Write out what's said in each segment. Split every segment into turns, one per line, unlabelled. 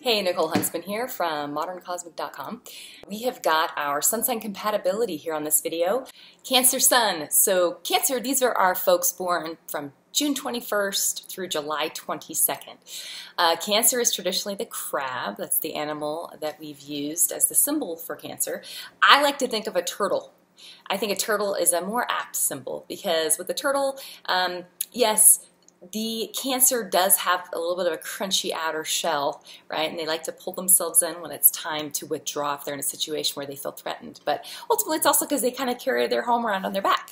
Hey, Nicole Huntsman here from moderncosmic.com. We have got our sun sign compatibility here on this video. Cancer Sun. So Cancer, these are our folks born from June 21st through July 22nd. Cancer is traditionally the crab. That's the animal that we've used as the symbol for Cancer. I like to think of a turtle. I think a turtle is a more apt symbol because with the turtle, yes, the Cancer does have a little bit of a crunchy outer shell, right? And they like to pull themselves in when it's time to withdraw if they're in a situation where they feel threatened. But ultimately, it's also because they kind of carry their home around on their back.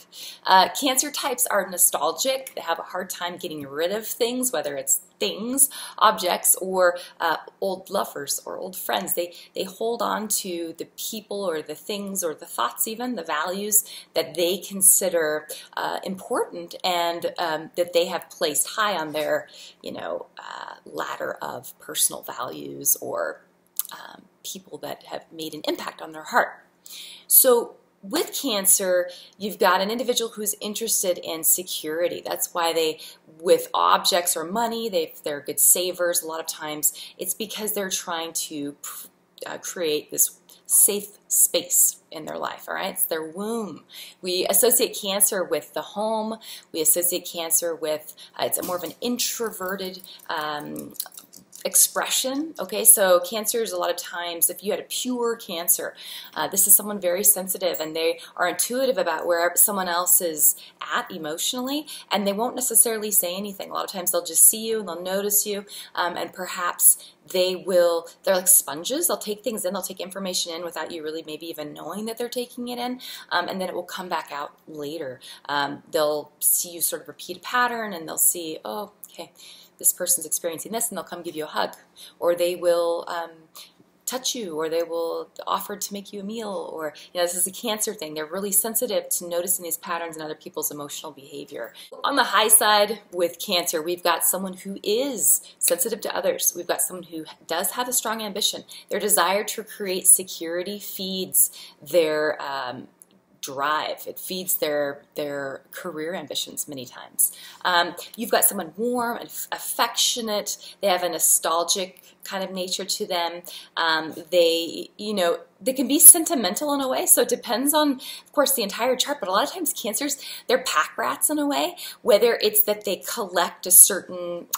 Cancer types are nostalgic. They have a hard time getting rid of things, whether it's things, objects, or old lovers or old friends. They hold on to the people or the things or the thoughts, even the values that they consider important and that they have placed high on their, ladder of personal values or people that have made an impact on their heart. So with Cancer, you've got an individual who's interested in security. That's why they, with objects or money, they're good savers. A lot of times it's because they're trying to create this safe space in their life, all right? It's their womb. We associate Cancer with the home. We associate Cancer with, it's more of an introverted expression, okay? So Cancer is a lot of times, if you had a pure Cancer, this is someone very sensitive and they are intuitive about where someone else is at emotionally, and they won't necessarily say anything. A lot of times they'll just see you and they'll notice you, and perhaps they're like sponges. They'll take things in, they'll take information in without you really maybe even knowing that they're taking it in, and then it will come back out later. They'll see you sort of repeat a pattern and they'll see, oh, okay, this person's experiencing this, and they'll come give you a hug, or they will touch you, or they will offer to make you a meal, or, this is a Cancer thing. They're really sensitive to noticing these patterns in other people's emotional behavior. On the high side with Cancer, we've got someone who is sensitive to others. We've got someone who does have a strong ambition. Their desire to create security feeds their drive. It feeds their career ambitions many times. You've got someone warm and affectionate. They have a nostalgic kind of nature to them. They can be sentimental in a way, so it depends on, of course, the entire chart, but a lot of times Cancers, they're pack rats in a way, whether it's that they collect a certain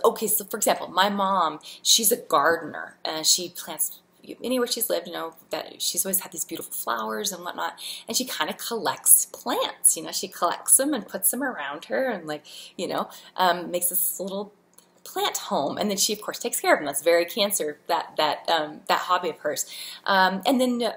okay, so for example, my mom, she's a gardener, and she plants anywhere she's lived, that she's always had these beautiful flowers and whatnot, and she kind of collects plants. She collects them and puts them around her, and makes this little plant home, and then she of course takes care of them. That's very Cancer, that hobby of hers. And then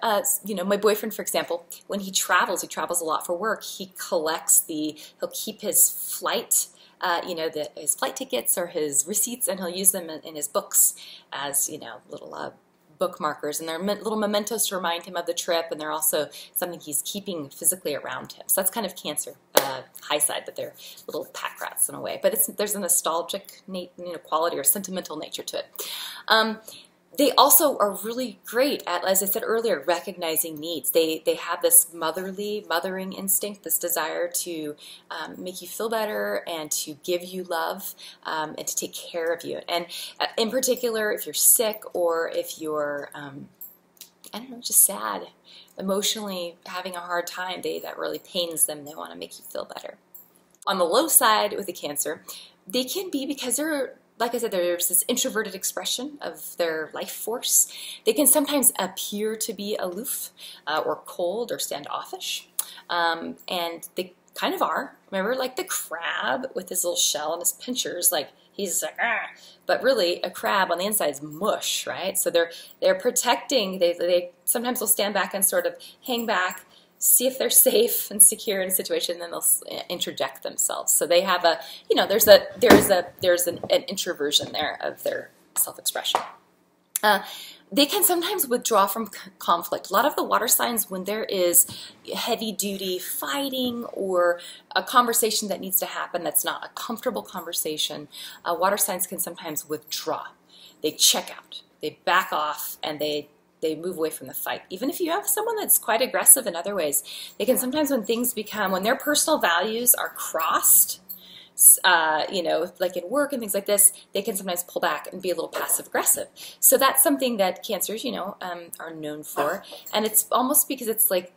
my boyfriend, for example, when he travels a lot for work. He collects he'll keep his flight. His flight tickets or his receipts, and he'll use them in his books as little bookmarkers, and they're little mementos to remind him of the trip, and they're also something he's keeping physically around him. So that's kind of Cancer, high side, but they're little pack rats in a way. But there's a nostalgic quality or sentimental nature to it. They also are really great at, as I said earlier, recognizing needs. They have this mothering instinct, this desire to make you feel better and to give you love and to take care of you. And in particular, if you're sick or if you're, just sad, emotionally having a hard time, that really pains them. They want to make you feel better. On the low side with the Cancer, they can be, because they're, like I said, there's this introverted expression of their life force. They can sometimes appear to be aloof or cold or standoffish. And they kind of are. Remember, like the crab with his little shell and his pinchers, he's like, ah. But really, a crab on the inside is mush, right? So they're protecting. They sometimes will stand back and sort of hang back, see if they're safe and secure in a situation, and then they'll interject themselves. So they have there's an introversion there of their self-expression. They can sometimes withdraw from conflict. A lot of the water signs, when there is heavy-duty fighting or a conversation that needs to happen that's not a comfortable conversation, water signs can sometimes withdraw. They check out, they back off, and they move away from the fight. Even if you have someone that's quite aggressive in other ways, they can sometimes, when their personal values are crossed, you know, like in work and things like this, they can sometimes pull back and be a little passive aggressive. So that's something that Cancers, you know, are known for. And it's almost because it's like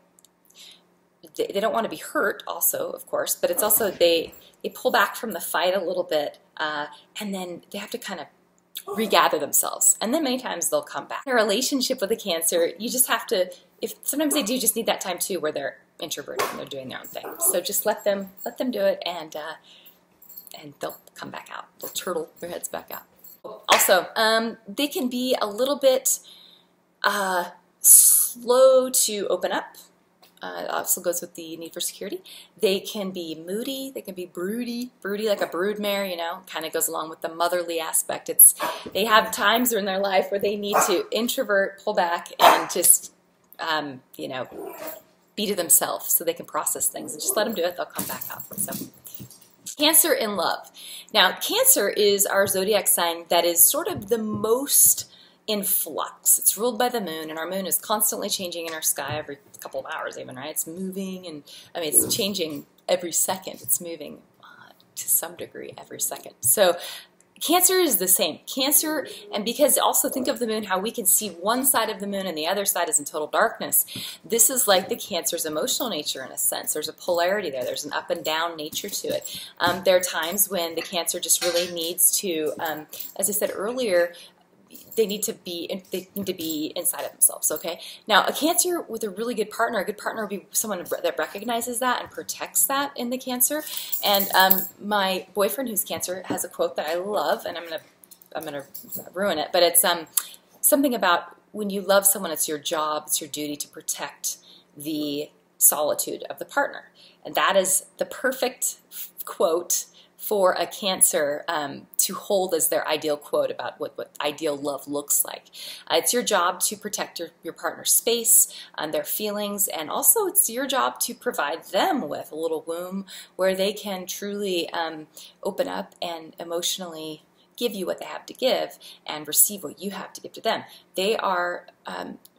they don't want to be hurt also, of course, but it's also they pull back from the fight a little bit, and then they have to kind of regather themselves, and then many times they'll come back. In a relationship with a Cancer, you just have to, if sometimes they do just need that time too where they're introverted and they're doing their own thing. So just let them do it, and they'll come back out. They'll turtle their heads back out. Also, they can be a little bit slow to open up. It also goes with the need for security. They can be moody, they can be broody like a broodmare, you know, kind of goes along with the motherly aspect. They have times in their life where they need to introvert, pull back, and just, you know, be to themselves so they can process things. And just let them do it, they'll come back out. So, Cancer in love. Now, Cancer is our zodiac sign that is sort of the most in flux. It's ruled by the moon, and our moon is constantly changing in our sky every couple of hours even, right? It's moving, and I mean, it's changing every second. It's moving to some degree every second. So Cancer is the same. Cancer, and because also think of the moon, how we can see one side of the moon and the other side is in total darkness. This is like the Cancer's emotional nature in a sense. There's a polarity there. There's an up and down nature to it. There are times when the Cancer just really needs to, as I said earlier, they need to be inside of themselves, okay? Now, a Cancer with a really good partner, a good partner would be someone that recognizes that and protects that in the Cancer. And my boyfriend, who's Cancer, has a quote that I love, and I'm gonna ruin it, but it's something about when you love someone, it's your job, it's your duty to protect the solitude of the partner. And that is the perfect quote for a Cancer to hold as their ideal quote about what ideal love looks like. It's your job to protect your partner's space and their feelings, and also it's your job to provide them with a little womb where they can truly open up and emotionally give you what they have to give and receive what you have to give to them. They are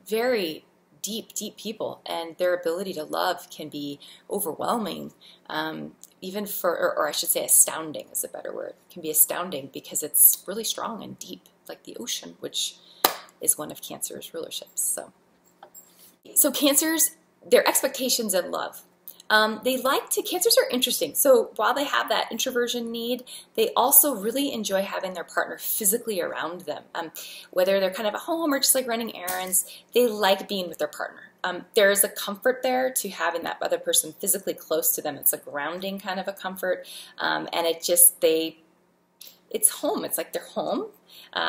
very deep people, and their ability to love can be overwhelming, even for, or I should say astounding is a better word. It can be astounding because it's really strong and deep, like the ocean, which is one of Cancer's rulerships. So Cancers, their expectations in love. Cancers are interesting. So while they have that introversion need, they also really enjoy having their partner physically around them. Whether they're kind of at home or just like running errands, they like being with their partner. There's a comfort there to having that other person physically close to them. It's a grounding kind of a comfort. And it's home. It's like they're home.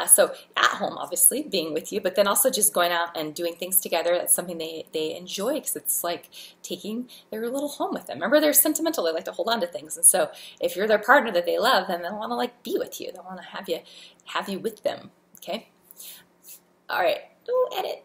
So at home, obviously, being with you, but then also just going out and doing things together. That's something they enjoy because it's like taking their little home with them. Remember, they're sentimental. They like to hold on to things. And so if you're their partner that they love, then they'll want to like be with you. They'll want to have you with them. Okay. All right. Edit.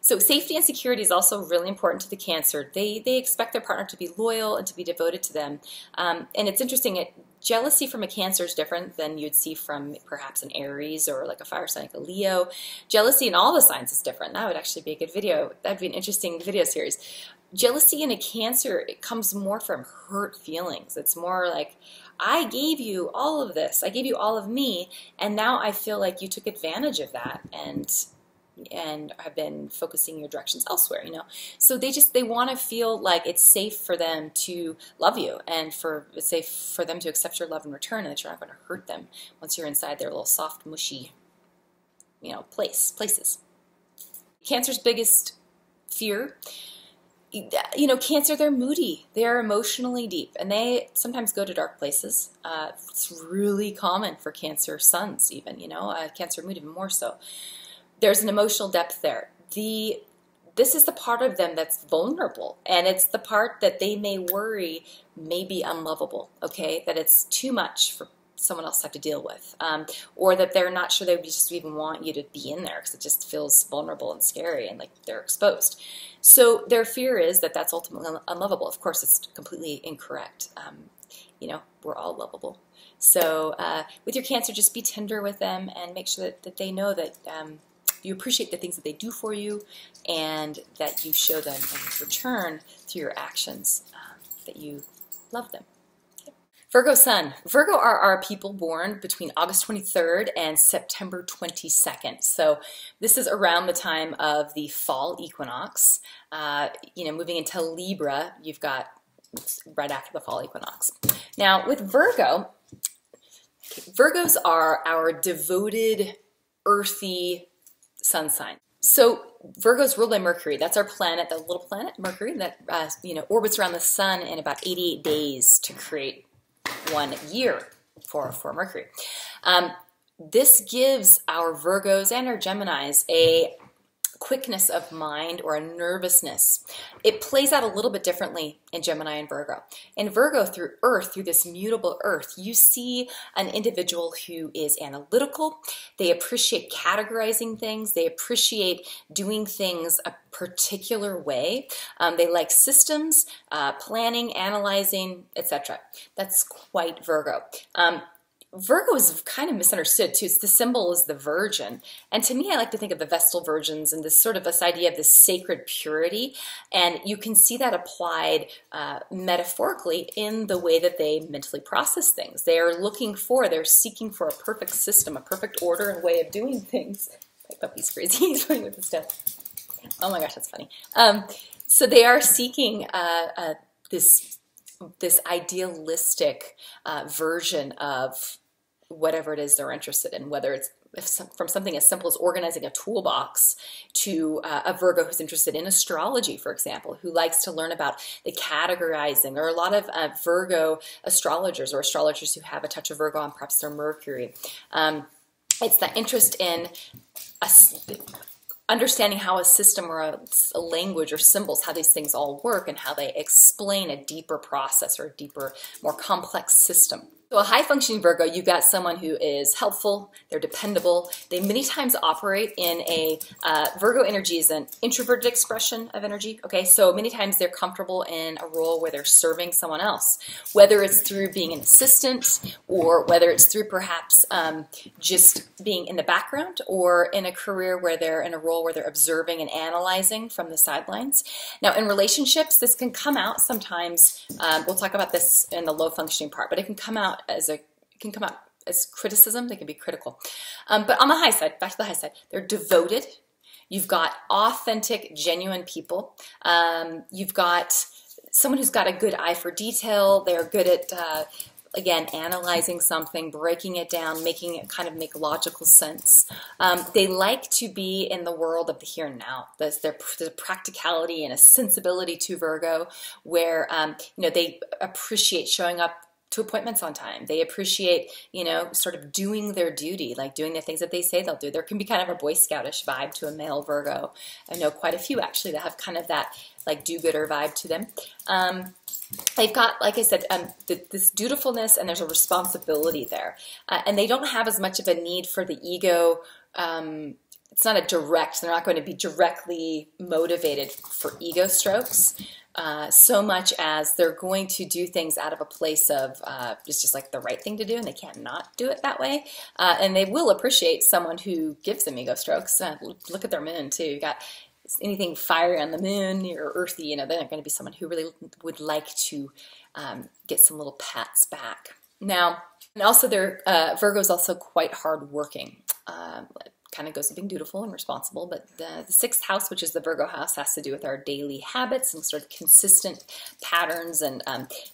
So safety and security is also really important to the Cancer. They expect their partner to be loyal and to be devoted to them. And it's interesting, jealousy from a Cancer is different than you'd see from perhaps an Aries or like a fire sign like a Leo. Jealousy in all the signs is different. That would actually be a good video. That'd be an interesting video series. Jealousy in a Cancer, it comes more from hurt feelings. It's more like, I gave you all of this. I gave you all of me, and now I feel like you took advantage of that and have been focusing your directions elsewhere, you know. So they want to feel like it's safe for them to love you, and it's safe for them to accept your love in return, and that you're not going to hurt them once you're inside their little soft, mushy, you know, places. Cancer's biggest fear, you know, Cancer, they're moody, they're emotionally deep, and they sometimes go to dark places. It's really common for Cancer Suns even, you know, Cancer Moon even more so. There's an emotional depth there. This is the part of them that's vulnerable, and it's the part that they may worry may be unlovable, okay? That it's too much for someone else to have to deal with, or that they're not sure they would just even want you to be in there because it just feels vulnerable and scary and like they're exposed. So their fear is that that's ultimately unlovable. Of course, it's completely incorrect. You know, we're all lovable. So with your Cancer, just be tender with them and make sure that they know that you appreciate the things that they do for you, and that you show them in return through your actions that you love them. Okay. Virgo Sun. Virgo are our people born between August 23rd and September 22nd. So this is around the time of the fall equinox. Moving into Libra, you've got right after the fall equinox. Now with Virgo, Virgos are our devoted, earthy sun sign. So Virgo's ruled by Mercury. That's our planet, the little planet Mercury that orbits around the sun in about 88 days to create 1 year for Mercury. This gives our Virgos and our Geminis a quickness of mind or a nervousness. It plays out a little bit differently in Gemini and Virgo. In Virgo, through Earth, through this mutable Earth, you see an individual who is analytical. They appreciate categorizing things. They appreciate doing things a particular way. They like systems, planning, analyzing, etc. That's quite Virgo. Virgo is kind of misunderstood too. The symbol is the Virgin. And to me, I like to think of the Vestal Virgins and this idea of this sacred purity. And you can see that applied metaphorically in the way that they mentally process things. They're seeking for a perfect system, a perfect order and way of doing things. My puppy's crazy, he's playing with the stuff. Oh my gosh, that's funny. So they are seeking this idealistic version of whatever it is they're interested in, whether it's from something as simple as organizing a toolbox to a Virgo who's interested in astrology, for example, who likes to learn about the categorizing, or a lot of Virgo astrologers or astrologers who have a touch of Virgo on perhaps their Mercury. It's that interest in understanding how a system or a language or symbols, how these things all work and how they explain a deeper process or a deeper, more complex system. So a high-functioning Virgo, you've got someone who is helpful, they're dependable. They many times operate in Virgo energy is an introverted expression of energy, okay? So many times they're comfortable in a role where they're serving someone else, whether it's through being an assistant or whether it's through perhaps just being in the background, or in a career where they're in a role where they're observing and analyzing from the sidelines. Now in relationships, this can come out sometimes, we'll talk about this in the low-functioning part, but it can come out as criticism. They can be critical. But on the high side, back to the high side, they're devoted. You've got authentic, genuine people. You've got someone who's got a good eye for detail. They're good at, again, analyzing something, breaking it down, making it kind of make logical sense. They like to be in the world of the here and now. There's a practicality and a sensibility to Virgo where, they appreciate showing up to appointments on time. They appreciate, sort of doing their duty, like doing the things that they say they'll do. There can be kind of a Boy Scoutish vibe to a male Virgo. I know quite a few actually that have kind of that like do-gooder vibe to them. They've got, like I said, this dutifulness, and there's a responsibility there. And they don't have as much of a need for the ego. It's not they're not going to be directly motivated for ego strokes. So much as they're going to do things out of a place of it's just like the right thing to do, and they can't not do it that way. And they will appreciate someone who gives them ego strokes. Look at their moon too. You got anything fiery on the moon or earthy, they're going to be someone who really would like to get some little pats back. Now, and also Virgo's also quite hardworking. Kind of goes to being dutiful and responsible, but the sixth house, which is the Virgo house, has to do with our daily habits and sort of consistent patterns and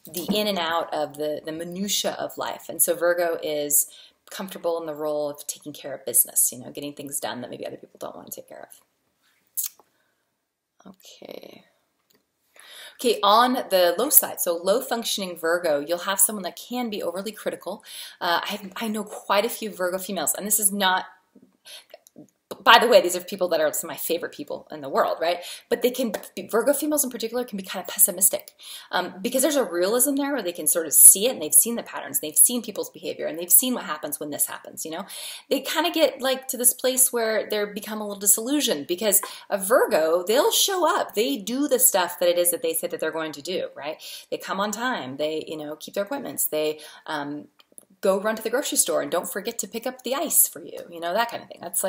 the in and out of the minutia of life. And so Virgo is comfortable in the role of taking care of business, getting things done that maybe other people don't want to take care of. Okay, on the low side, so low-functioning Virgo, you'll have someone that can be overly critical. I know quite a few Virgo females, and this is not, by the way, these are people that are some of my favorite people in the world, right? But Virgo females in particular can be kind of pessimistic because there's a realism there where they can sort of see it, and they've seen the patterns, they've seen people's behavior, and they've seen what happens when this happens, They kind of get like to this place where they become a little disillusioned because a Virgo, they'll show up. They do the stuff that it is that they said that they're going to do, right? They come on time. They, keep their appointments. They, go run to the grocery store and don't forget to pick up the ice for you, that kind of thing. That's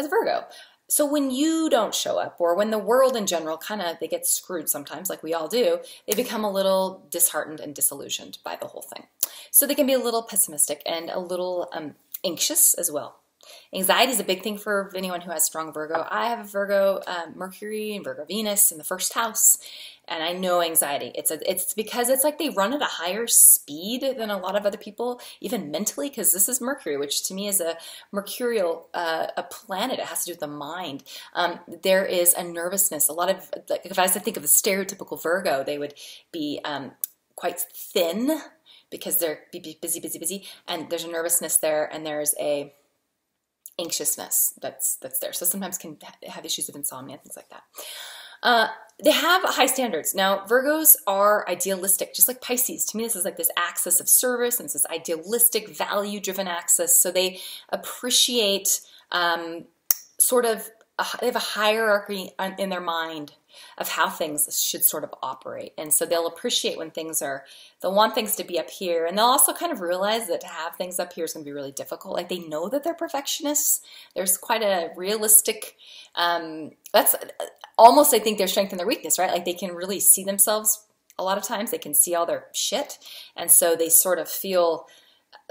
Virgo. So when you don't show up, or when the world in general they get screwed sometimes, like we all do, they become a little disheartened and disillusioned by the whole thing. So they can be a little pessimistic and a little anxious as well. Anxiety is a big thing for anyone who has strong Virgo. I have a Virgo Mercury and Virgo Venus in the first house, and I know anxiety. It's because it's like they run at a higher speed than a lot of other people, even mentally, because this is Mercury, which to me is a mercurial a planet. It has to do with the mind. There is a nervousness. A lot of, like, if I was to think of a stereotypical Virgo, they would be quite thin because they're busy, and there's a nervousness there, and there's a anxiousness that's there. So sometimes can have issues with insomnia, things like that. They have high standards. Now, Virgos are idealistic, just like Pisces. To me, this is like this axis of service, and it's this idealistic, value-driven axis. So they appreciate they have a hierarchy in their mind of how things should sort of operate. And so they'll appreciate when they'll want things to be up here. And they'll also kind of realize that to have things up here is going to be really difficult. Like, they know that they're perfectionists. There's quite a realistic, that's almost, I think, their strength and their weakness, right? Like, they can really see themselves a lot of times. They can see all their shit. And so they sort of feel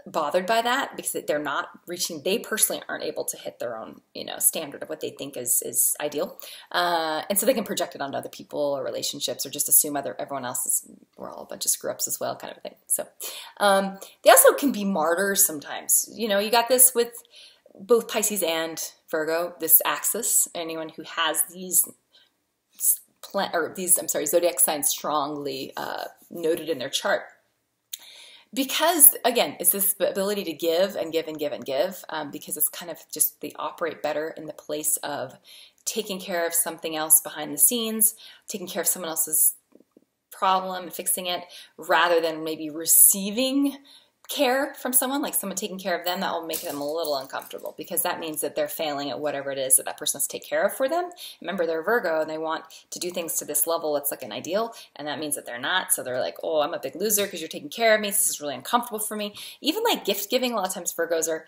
bothered by that because they personally aren't able to hit their own, standard of what they think is ideal. And so they can project it onto other people or relationships, or just assume everyone else we're all a bunch of screw-ups as well, kind of a thing. So they also can be martyrs sometimes. You got this with both Pisces and Virgo, this axis. Anyone who has these zodiac signs strongly noted in their chart. Because, again, it's this ability to give and give and give and give, because it's kind of just, they operate better in the place of taking care of something else behind the scenes, taking care of someone else's problem and fixing it, rather than maybe receiving care from someone, like someone taking care of them. That will make them a little uncomfortable, because that means that they're failing at whatever it is that person has to take care of for them. Remember, they're Virgo and they want to do things to this level. It's like an ideal, and that means that they're not. So they're like, oh, I'm a big loser because you're taking care of me. This is really uncomfortable for me. Even like gift giving, a lot of times Virgos are,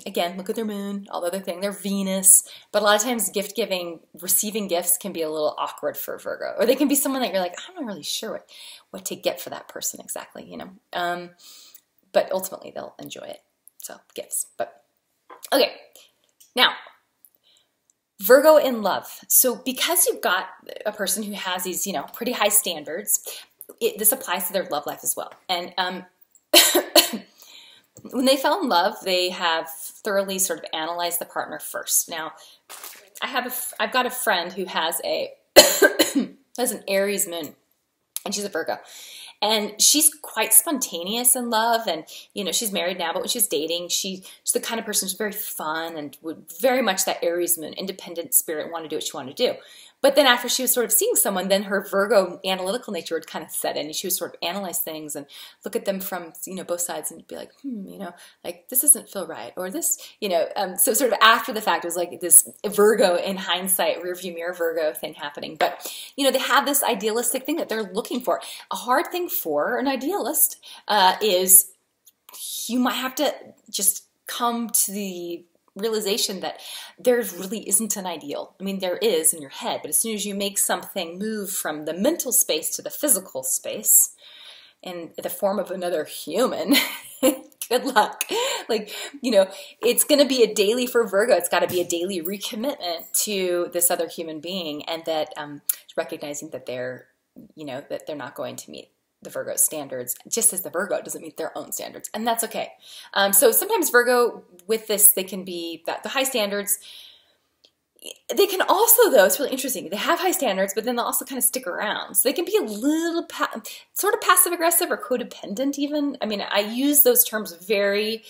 again, look at their moon, all the other thing, they're Venus, but a lot of times gift giving, receiving gifts can be a little awkward for Virgo, or they can be someone that you're like, I'm not really sure what to get for that person exactly, but ultimately they'll enjoy it. So gifts, but okay. Now, Virgo in love. So because you've got a person who has these, pretty high standards, this applies to their love life as well. And when they fell in love, they have thoroughly sort of analyzed the partner first. Now, I've got a friend who has has an Aries moon, and she's a Virgo. And she's quite spontaneous in love, and she's married now, but when she's dating, she's the kind of person who's very fun and would very much that Aries moon, independent spirit, want to do what she wanted to do. But then after she was sort of seeing someone, then her Virgo analytical nature would kind of set in, and she would sort of analyze things and look at them from both sides and be like, like this doesn't feel right, or this, so sort of after the fact, it was like this Virgo in hindsight, rearview mirror Virgo thing happening. But they have this idealistic thing that they're looking for. A hard thing for an idealist is you might have to just come to the realization that there really isn't an ideal. There is in your head, but as soon as you make something move from the mental space to the physical space in the form of another human, good luck. It's going to be a daily for Virgo. It's got to be a daily recommitment to this other human being, and that recognizing that they're not going to meet the Virgo standards, just as the Virgo doesn't meet their own standards, and that's okay. So sometimes Virgo with this, they can be the high standards. They can also, though, it's really interesting, they have high standards, but then they'll also kind of stick around. So they can be a little sort of passive aggressive or codependent even. I use those terms very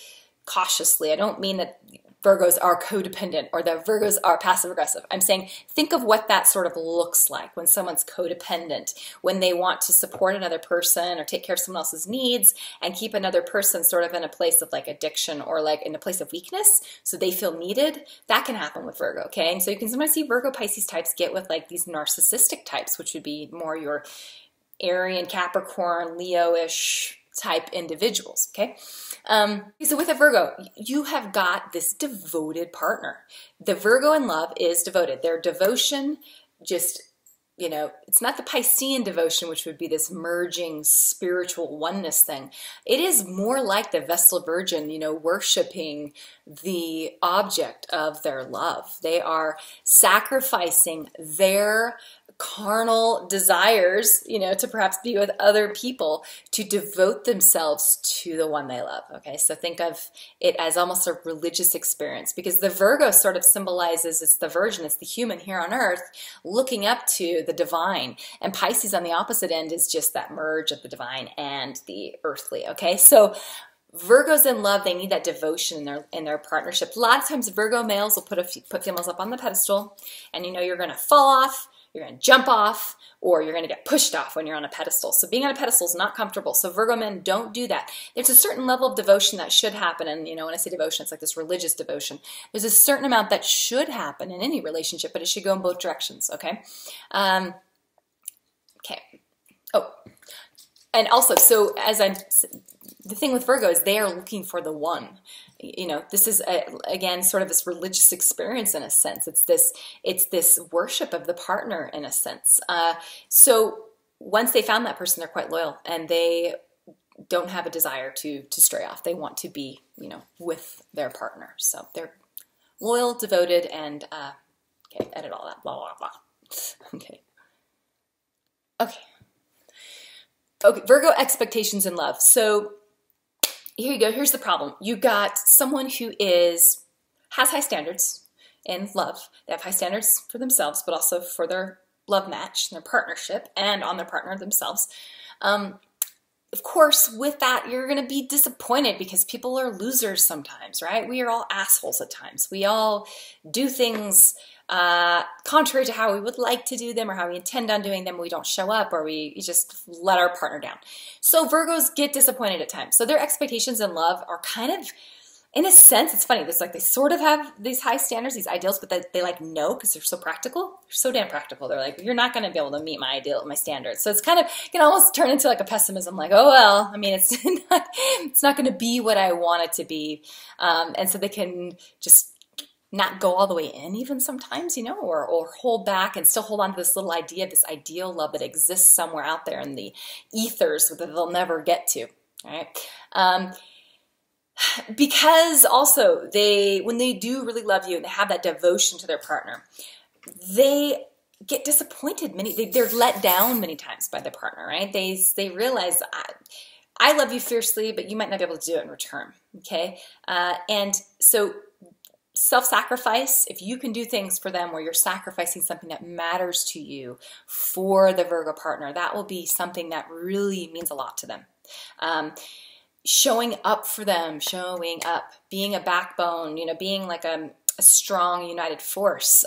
cautiously. I don't mean that Virgos are codependent or that Virgos are passive aggressive. I'm saying think of what that sort of looks like when someone's codependent, when they want to support another person or take care of someone else's needs and keep another person sort of in a place of like addiction or like in a place of weakness so they feel needed. That can happen with Virgo, okay? And so you can sometimes see Virgo Pisces types get with like these narcissistic types, which would be more your Arian, Capricorn, Leo-ish type individuals, okay? So with a Virgo, you have got this devoted partner. The Virgo in love is devoted. Their devotion just you know, it's not the Piscean devotion, which would be this merging spiritual oneness thing. It is more like the Vestal Virgin, you know, worshiping the object of their love. They are sacrificing their carnal desires, you know, to perhaps be with other people, to devote themselves to the one they love. Okay, so think of it as almost a religious experience, because the Virgo sort of symbolizes, it's the virgin, it's the human here on earth looking up to the divine, and Pisces on the opposite end is just that merge of the divine and the earthly. Okay, so Virgos in love, they need that devotion in their partnership. A lot of times Virgo males will put females up on the pedestal, and you know you're going to fall off, you're going to jump off, or you're going to get pushed off when you're on a pedestal. So being on a pedestal is not comfortable. So Virgo men, don't do that. There's a certain level of devotion that should happen. And you know, when I say devotion, it's like this religious devotion. There's a certain amount that should happen in any relationship, but it should go in both directions, okay? Okay. Oh, and also, so the thing with Virgo is they are looking for the one. You know, this is again sort of this religious experience in a sense. It's this worship of the partner in a sense. So once they found that person, they're quite loyal, and they don't have a desire to stray off. They want to be, you know, with their partner. So they're loyal, devoted, and okay, edit all that. Blah blah blah. Okay. Okay, Virgo expectations in love. So here you go. Here's the problem. You got someone who has high standards in love. They have high standards for themselves, but also for their love match, their partnership, and on their partner themselves. Of course, with that, you're going to be disappointed because people are losers sometimes, right? We are all assholes at times. We all do things contrary to how we would like to do them or how we intend on doing them. We don't show up, or we just let our partner down. So Virgos get disappointed at times. So their expectations in love are kind of, in a sense, it's funny. It's like they sort of have these high standards, these ideals, but they like no, because they're so practical. They're so damn practical. They're like, you're not going to be able to meet my ideal, my standards. So it's kind of, it can almost turn into like a pessimism, like, oh well, I mean, it's not going to be what I want it to be, and so they can just not go all the way in even sometimes, you know, or hold back and still hold on to this little idea, this ideal love that exists somewhere out there in the ethers that they'll never get to, all right? Because also when they do really love you and they have that devotion to their partner, they get disappointed. They're let down many times by their partner, right? They realize, I love you fiercely, but you might not be able to do it in return, okay? And so self-sacrifice, if you can do things for them where you're sacrificing something that matters to you for the Virgo partner, that will be something that really means a lot to them. Showing up for them, showing up, being a backbone, you know, being like a strong, united force.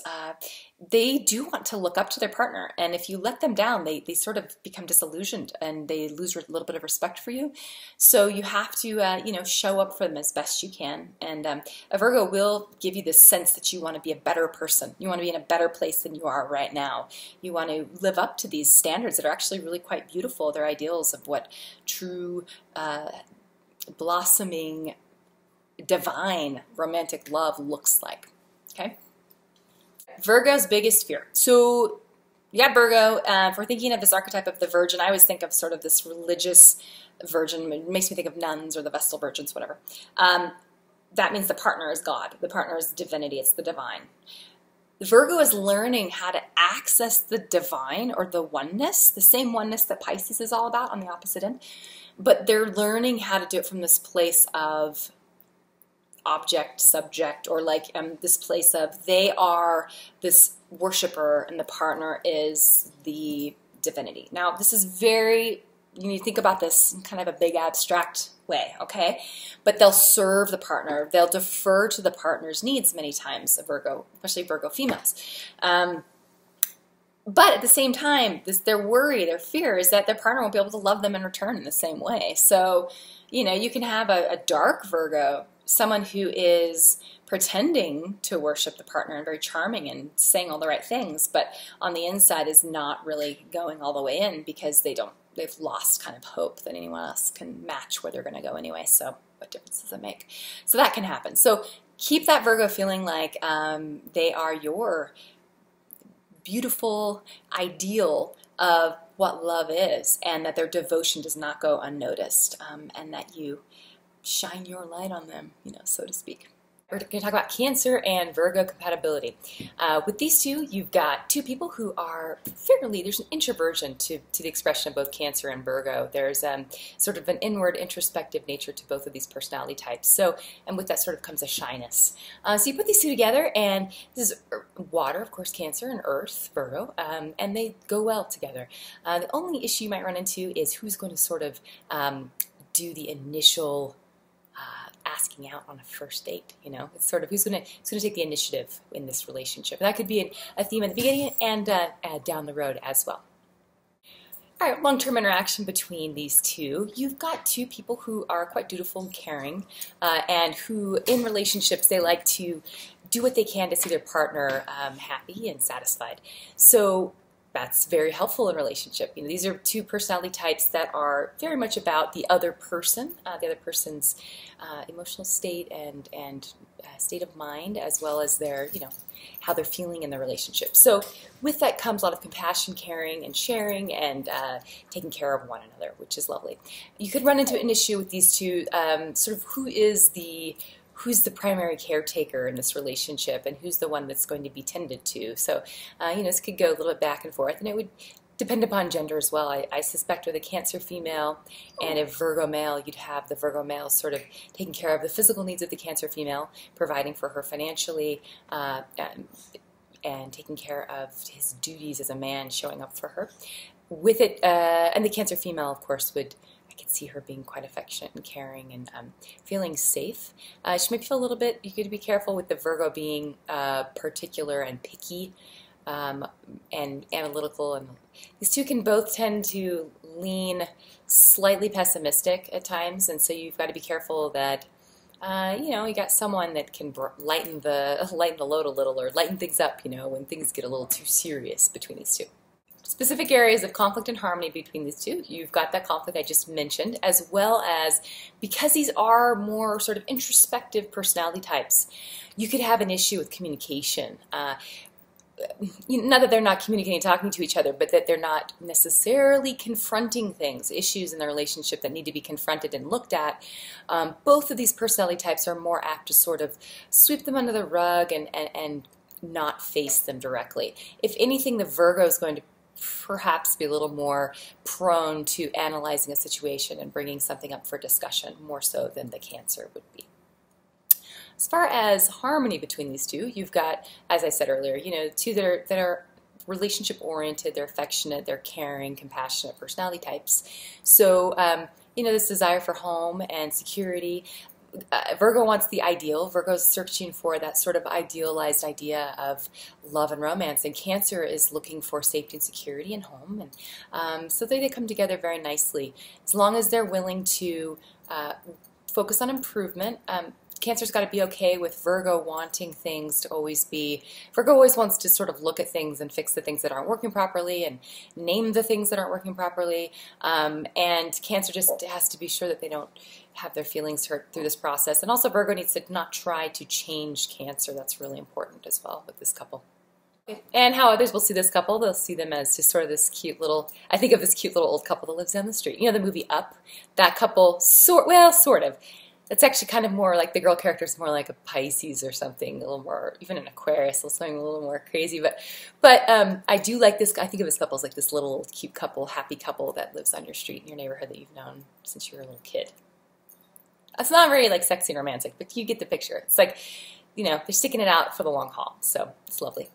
They do want to look up to their partner. And if you let them down, they sort of become disillusioned and they lose a little bit of respect for you. So you have to, you know, show up for them as best you can. And a Virgo will give you this sense that you want to be a better person. You want to be in a better place than you are right now. You want to live up to these standards that are actually really quite beautiful. They're ideals of what true blossoming divine romantic love looks like. Okay. Virgo's biggest fear. So yeah, Virgo, if we're thinking of this archetype of the virgin, I always think of sort of this religious virgin. It makes me think of nuns or the Vestal Virgins, whatever. That means the partner is God. The partner is divinity. It's the divine. Virgo is learning how to access the divine or the oneness, the same oneness that Pisces is all about on the opposite end. But they're learning how to do it from this place of object, subject, or like this place of they are this worshiper and the partner is the divinity. Now, this is very, you need to think about this in kind of a big abstract way, okay? But they'll serve the partner. They'll defer to the partner's needs many times, Virgo, especially Virgo females. But at the same time, their worry, their fear is that their partner won't be able to love them in return in the same way. So, you know, you can have a dark Virgo, someone who is pretending to worship the partner and very charming and saying all the right things, but on the inside is not really going all the way in because they've lost kind of hope that anyone else can match where they're going to go anyway. So what difference does it make? So that can happen. So keep that Virgo feeling like they are your beautiful ideal of what love is, and that their devotion does not go unnoticed, and that you shine your light on them, so to speak. We're going to talk about Cancer and Virgo compatibility. With these two, you've got two people who are there's an introversion to the expression of both Cancer and Virgo. There's sort of an inward, introspective nature to both of these personality types. So, and with that sort of comes a shyness. So you put these two together, and this is water, of course, Cancer, and earth, Virgo, and they go well together. The only issue you might run into is who's going to sort of do the initial asking out on a first date. It's sort of who's going to take the initiative in this relationship. That could be a theme at the beginning and down the road as well. All right, long-term interaction between these two. You've got two people who are quite dutiful and caring, and who in relationships they like to do what they can to see their partner happy and satisfied. So that's very helpful in a relationship. These are two personality types that are very much about the other person, the other person's emotional state and state of mind, as well as their, how they're feeling in the relationship. So with that comes a lot of compassion, caring, and sharing, and taking care of one another, which is lovely. You could run into an issue with these two, sort of who's the primary caretaker in this relationship, and who's the one that's going to be tended to. So, this could go a little bit back and forth, and it would depend upon gender as well. I suspect with a Cancer female and a Virgo male, you'd have the Virgo male sort of taking care of the physical needs of the Cancer female, providing for her financially, and taking care of his duties as a man, showing up for her. With it, and the Cancer female, of course, I could see her being quite affectionate and caring and feeling safe. She might feel a little bit, you could be careful with the Virgo being particular and picky and analytical. And these two can both tend to lean slightly pessimistic at times, and so you've got to be careful that you got someone that can lighten the load a little, or lighten things up, when things get a little too serious between these two. Specific areas of conflict and harmony between these two. You've got that conflict I just mentioned, as well as, because these are more sort of introspective personality types, you could have an issue with communication. Not that they're not communicating, talking to each other, but that they're not necessarily confronting things, issues in the relationship that need to be confronted and looked at. Both of these personality types are more apt to sort of sweep them under the rug and not face them directly. If anything, the Virgo is going to perhaps be a little more prone to analyzing a situation and bringing something up for discussion, more so than the Cancer would be. As far as harmony between these two, you've got, as I said earlier, two that are relationship oriented, they're affectionate, they're caring, compassionate personality types. So, this desire for home and security. Virgo wants the ideal. Virgo's searching for that sort of idealized idea of love and romance, and Cancer is looking for safety and security and home. And so they come together very nicely, as long as they're willing to focus on improvement. Cancer's got to be okay with Virgo wanting things to always be, Virgo always wants to sort of look at things and fix the things that aren't working properly and name the things that aren't working properly, and Cancer just has to be sure that they don't have their feelings hurt through this process. And also Virgo needs to not try to change Cancer. That's really important as well with this couple. And how others will see this couple, they'll see them as just sort of this cute little, I think of this cute little old couple that lives down the street. The movie Up? That couple, sort of. It's actually kind of more like the girl character is more like a Pisces or something, a little more, even an Aquarius, something a little more crazy. But I do like this. I think of this couple as like this little cute couple, happy couple that lives on your street in your neighborhood that you've known since you were a little kid. It's not very like sexy and romantic, but you get the picture. It's like, they're sticking it out for the long haul. So it's lovely.